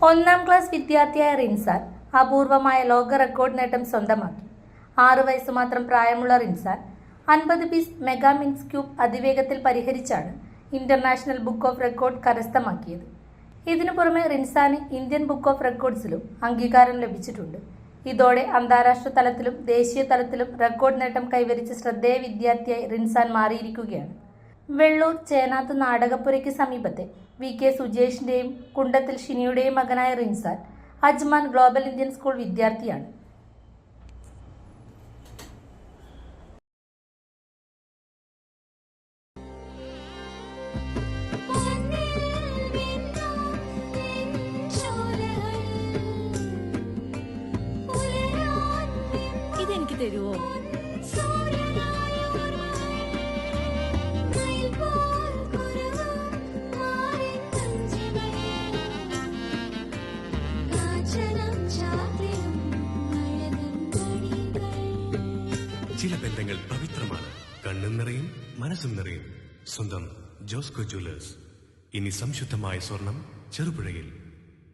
ഒന്നാം ക്ലാസ് വിദ്യാർത്ഥിയായ റിൻസാൻ അപൂർവമായ ലോക റെക്കോർഡ് നേട്ടം സ്വന്തമാക്കി. 6 വയസ്സ് മാത്രം പ്രായമുള്ള റിൻസാൻ 50 പീസ് മെഗാ മിൻസ് ക്യൂബ് അതിവേഗത്തിൽ പരിഹരിച്ചാണ് ഇന്റർനാഷണൽ ബുക്ക് ഓഫ് റെക്കോർഡ് കരസ്ഥമാക്കിയത്. ഇതിനു പുറമെ റിൻസാന് ഇന്ത്യൻ ബുക്ക് ഓഫ് റെക്കോർഡ്സിലും അംഗീകാരം ലഭിച്ചിട്ടുണ്ട്. ഇതോടെ അന്താരാഷ്ട്ര തലത്തിലും ദേശീയ തലത്തിലും റെക്കോർഡ് നേട്ടം കൈവരിച്ച ശ്രദ്ധേയ വിദ്യാർത്ഥിയായി റിൻസാൻ മാറിയിരിക്കുകയാണ്. വെള്ളൂർ ചേനാത്ത് നാടകപ്പുരയ്ക്ക് സമീപത്തെ VK സുജേഷിന്റെയും കുണ്ടത്തിൽ ഷിനിയുടെയും മകനായ റിൻസാൻ അജ്മാൻ ഗ്ലോബൽ ഇന്ത്യൻ സ്കൂൾ വിദ്യാർത്ഥിയാണ്. ഇതെനിക്ക് തരുമോ? ചില ബന്ധങ്ങൾ പവിത്രമാണ്. കണ്ണും നിറയും മനസ്സും നിറയും. സ്വന്തം ജോസ്കോ ജ്വല്ലേഴ്സ്. ഇനി സംശുദ്ധമായ സ്വർണം ചെറുപുഴയിൽ.